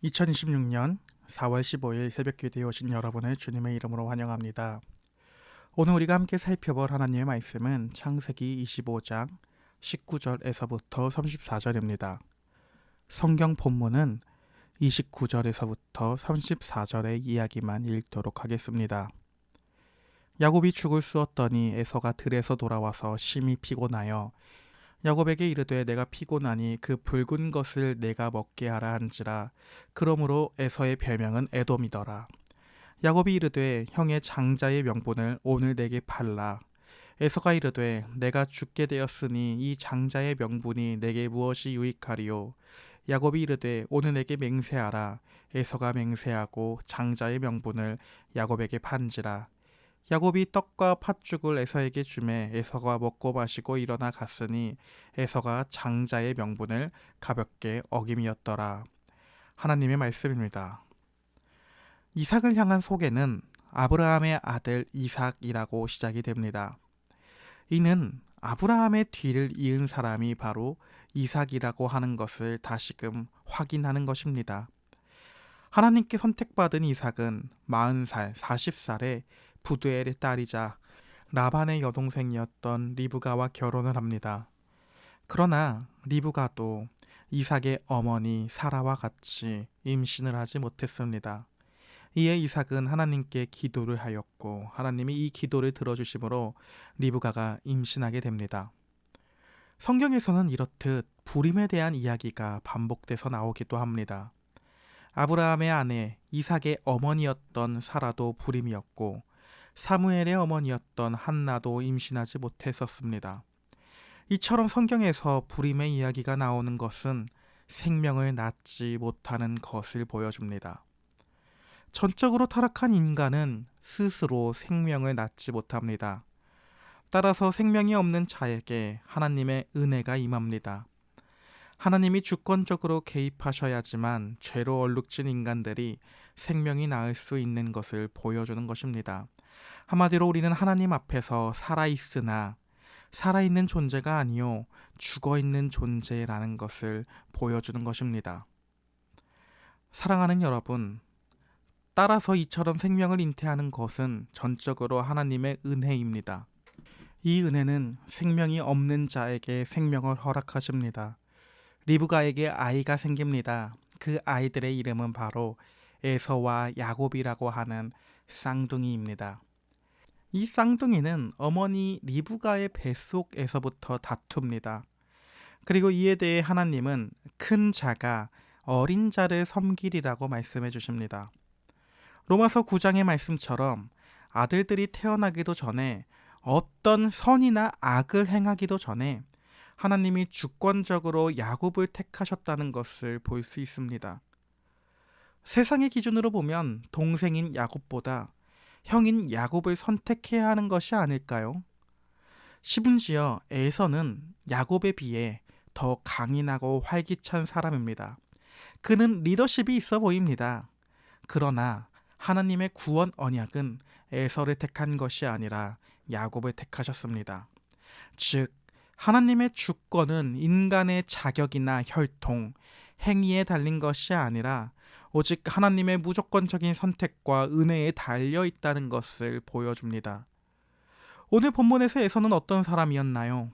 2026년 4월 15일 새벽 기도에 오신 여러분을 주님의 이름으로 환영합니다. 오늘 우리가 함께 살펴볼 하나님의 말씀은 창세기 25장 19절에서부터 34절입니다. 성경 본문은 29절에서부터 34절의 이야기만 읽도록 하겠습니다. 야곱이 죽을 쑤었더니 에서가 들에서 돌아와서 심히 피곤하여 야곱에게 이르되 내가 피곤하니 그 붉은 것을 내가 먹게 하라 한지라. 그러므로 에서의 별명은 에돔이더라. 야곱이 이르되 형의 장자의 명분을 오늘 내게 팔라. 에서가 이르되 내가 죽게 되었으니 이 장자의 명분이 내게 무엇이 유익하리요. 야곱이 이르되 오늘 내게 맹세하라. 에서가 맹세하고 장자의 명분을 야곱에게 판지라. 야곱이 떡과 팥죽을 에서에게 주매 에서가 먹고 마시고 일어나 갔으니 에서가 장자의 명분을 가볍게 어김이었더라. 하나님의 말씀입니다. 이삭을 향한 소개는 아브라함의 아들 이삭이라고 시작이 됩니다. 이는 아브라함의 뒤를 이은 사람이 바로 이삭이라고 하는 것을 다시금 확인하는 것입니다. 하나님께 선택받은 이삭은 40살, 40살에 부두엘의 딸이자 라반의 여동생이었던 리브가와 결혼을 합니다. 그러나 리브가도 이삭의 어머니 사라와 같이 임신을 하지 못했습니다. 이에 이삭은 하나님께 기도를 하였고 하나님이 이 기도를 들어주심으로 리브가가 임신하게 됩니다. 성경에서는 이렇듯 불임에 대한 이야기가 반복돼서 나오기도 합니다. 아브라함의 아내 이삭의 어머니였던 사라도 불임이었고 사무엘의 어머니였던 한나도 임신하지 못했었습니다. 이처럼 성경에서 불임의 이야기가 나오는 것은 생명을 낳지 못하는 것을 보여줍니다. 전적으로 타락한 인간은 스스로 생명을 낳지 못합니다. 따라서 생명이 없는 자에게 하나님의 은혜가 임합니다. 하나님이 주권적으로 개입하셔야지만 죄로 얼룩진 인간들이 생명이 낳을 수 있는 것을 보여주는 것입니다. 한마디로 우리는 하나님 앞에서 살아있으나 살아있는 존재가 아니요 죽어있는 존재라는 것을 보여주는 것입니다. 사랑하는 여러분, 따라서 이처럼 생명을 잉태하는 것은 전적으로 하나님의 은혜입니다. 이 은혜는 생명이 없는 자에게 생명을 허락하십니다. 리브가에게 아이가 생깁니다. 그 아이들의 이름은 바로 에서와 야곱이라고 하는 쌍둥이입니다. 이 쌍둥이는 어머니 리브가의 뱃속에서부터 다툽니다. 그리고 이에 대해 하나님은 큰 자가 어린 자를 섬기리라고 말씀해 주십니다. 로마서 9장의 말씀처럼 아들들이 태어나기도 전에 어떤 선이나 악을 행하기도 전에 하나님이 주권적으로 야곱을 택하셨다는 것을 볼 수 있습니다. 세상의 기준으로 보면 동생인 야곱보다 형인 야곱을 선택해야 하는 것이 아닐까요? 심지어 에서는 야곱에 비해 더 강인하고 활기찬 사람입니다. 그는 리더십이 있어 보입니다. 그러나 하나님의 구원 언약은 에서를 택한 것이 아니라 야곱을 택하셨습니다. 즉 하나님의 주권은 인간의 자격이나 혈통, 행위에 달린 것이 아니라 오직 하나님의 무조건적인 선택과 은혜에 달려 있다는 것을 보여줍니다. 오늘 본문에서 에서는 어떤 사람이었나요?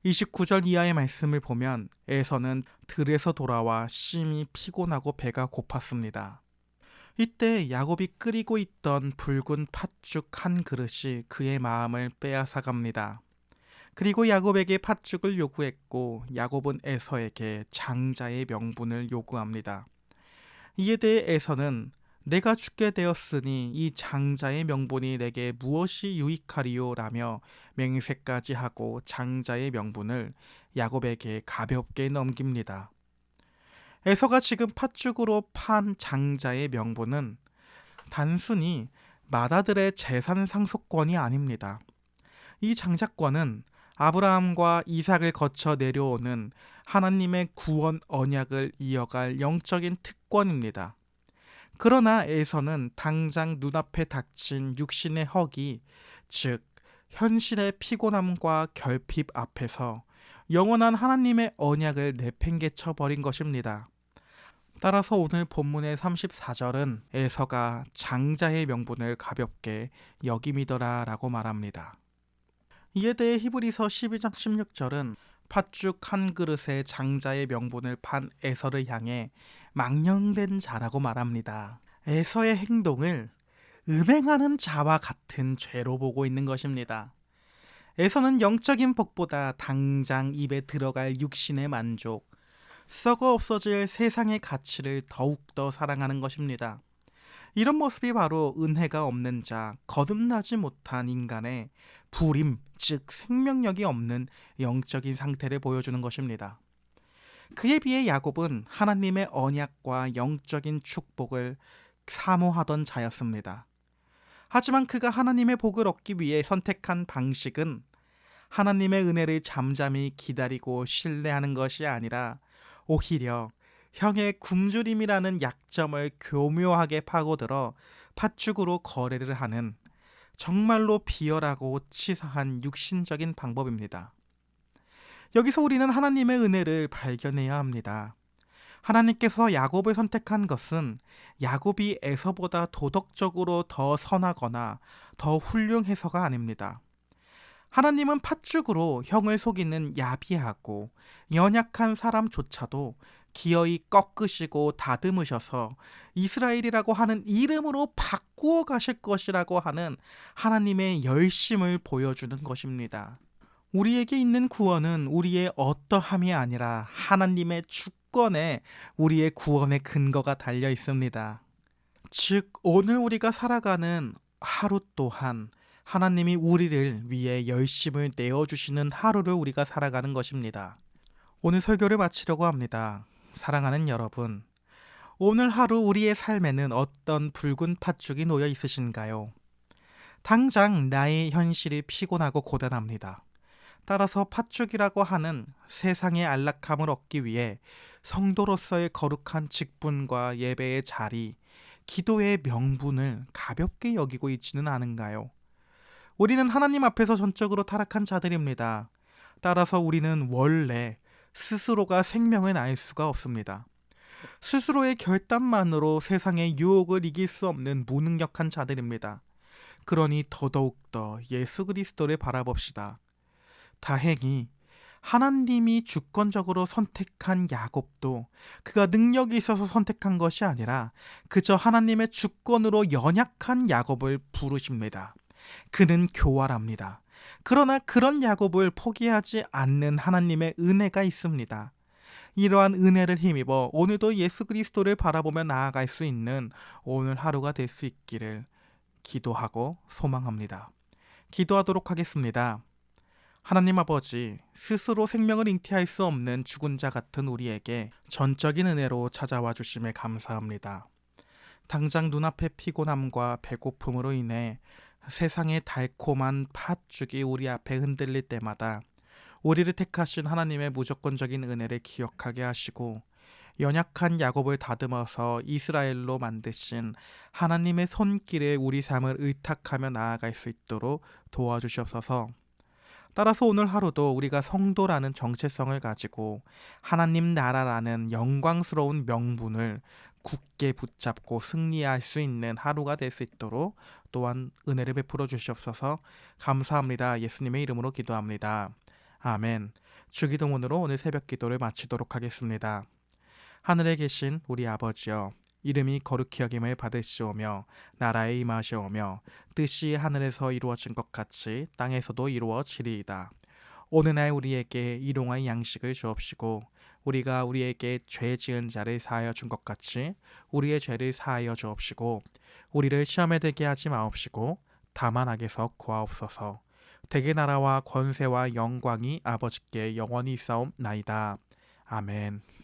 29절 이하의 말씀을 보면 에서는 들에서 돌아와 심히 피곤하고 배가 고팠습니다. 이때 야곱이 끓이고 있던 붉은 팥죽 한 그릇이 그의 마음을 빼앗아갑니다. 그리고 야곱에게 팥죽을 요구했고 야곱은 에서에게 장자의 명분을 요구합니다. 이에 대해 에서는 내가 죽게 되었으니 이 장자의 명분이 내게 무엇이 유익하리요 라며 맹세까지 하고 장자의 명분을 야곱에게 가볍게 넘깁니다. 에서가 지금 팥죽으로 판 장자의 명분은 단순히 맏아들의 재산 상속권이 아닙니다. 이 장자권은 아브라함과 이삭을 거쳐 내려오는 하나님의 구원 언약을 이어갈 영적인 특권입니다. 그러나 에서는 당장 눈앞에 닥친 육신의 허기, 즉 현실의 피곤함과 결핍 앞에서 영원한 하나님의 언약을 내팽개쳐 버린 것입니다. 따라서 오늘 본문의 34절은 에서가 장자의 명분을 가볍게 여김이더라 라고 말합니다. 이에 대해 히브리서 12장 16절은 팥죽 한 그릇에 장자의 명분을 판 에서를 향해 망령된 자라고 말합니다. 에서의 행동을 음행하는 자와 같은 죄로 보고 있는 것입니다. 에서는 영적인 복보다 당장 입에 들어갈 육신의 만족, 썩어 없어질 세상의 가치를 더욱더 사랑하는 것입니다. 이런 모습이 바로 은혜가 없는 자, 거듭나지 못한 인간의 불임, 즉 생명력이 없는 영적인 상태를 보여주는 것입니다. 그에 비해 야곱은 하나님의 언약과 영적인 축복을 사모하던 자였습니다. 하지만 그가 하나님의 복을 얻기 위해 선택한 방식은 하나님의 은혜를 잠잠히 기다리고 신뢰하는 것이 아니라 오히려 형의 굶주림이라는 약점을 교묘하게 파고들어 팥죽으로 거래를 하는 정말로 비열하고 치사한 육신적인 방법입니다. 여기서 우리는 하나님의 은혜를 발견해야 합니다. 하나님께서 야곱을 선택한 것은 야곱이 에서보다 도덕적으로 더 선하거나 더 훌륭해서가 아닙니다. 하나님은 팥죽으로 형을 속이는 야비하고 연약한 사람조차도 기어이 꺾으시고 다듬으셔서 이스라엘이라고 하는 이름으로 바꾸어 가실 것이라고 하는 하나님의 열심을 보여주는 것입니다. 우리에게 있는 구원은 우리의 어떠함이 아니라 하나님의 주권에 우리의 구원의 근거가 달려 있습니다. 즉 오늘 우리가 살아가는 하루 또한 하나님이 우리를 위해 열심을 내어주시는 하루를 우리가 살아가는 것입니다. 오늘 설교를 마치려고 합니다. 사랑하는 여러분, 오늘 하루 우리의 삶에는 어떤 붉은 팥죽이 놓여 있으신가요? 당장 나의 현실이 피곤하고 고단합니다. 따라서 팥죽이라고 하는 세상의 안락함을 얻기 위해 성도로서의 거룩한 직분과 예배의 자리, 기도의 명분을 가볍게 여기고 있지는 않은가요? 우리는 하나님 앞에서 전적으로 타락한 자들입니다. 따라서 우리는 원래 스스로가 생명을 알 수가 없습니다. 스스로의 결단만으로 세상의 유혹을 이길 수 없는 무능력한 자들입니다. 그러니 더더욱더 예수 그리스도를 바라봅시다. 다행히 하나님이 주권적으로 선택한 야곱도 그가 능력이 있어서 선택한 것이 아니라 그저 하나님의 주권으로 연약한 야곱을 부르십니다. 그는 교활합니다. 그러나 그런 야곱을 포기하지 않는 하나님의 은혜가 있습니다. 이러한 은혜를 힘입어 오늘도 예수 그리스도를 바라보며 나아갈 수 있는 오늘 하루가 될 수 있기를 기도하고 소망합니다. 기도하도록 하겠습니다. 하나님 아버지, 스스로 생명을 잉태할 수 없는 죽은 자 같은 우리에게 전적인 은혜로 찾아와 주심에 감사합니다. 당장 눈앞의 피곤함과 배고픔으로 인해 세상의 달콤한 팥죽이 우리 앞에 흔들릴 때마다 우리를 택하신 하나님의 무조건적인 은혜를 기억하게 하시고 연약한 야곱을 다듬어서 이스라엘로 만드신 하나님의 손길에 우리 삶을 의탁하며 나아갈 수 있도록 도와주시옵소서. 따라서 오늘 하루도 우리가 성도라는 정체성을 가지고 하나님 나라라는 영광스러운 명분을 굳게 붙잡고 승리할 수 있는 하루가 될 수 있도록 또한 은혜를 베풀어 주시옵소서. 감사합니다. 예수님의 이름으로 기도합니다. 아멘. 주기도문으로 오늘 새벽 기도를 마치도록 하겠습니다. 하늘에 계신 우리 아버지여, 이름이 거룩히 여김을 받으시오며 나라에 임하시오며 뜻이 하늘에서 이루어진 것 같이 땅에서도 이루어지리이다. 오늘날 우리에게 일용할 양식을 주옵시고 우리가 우리에게 죄 지은 자를 사하여 준 것 같이 우리의 죄를 사하여 주옵시고 우리를 시험에 들게 하지 마옵시고 다만 악에서 구하옵소서. 대개 나라와 권세와 영광이 아버지께 영원히 있사옵나이다. 아멘.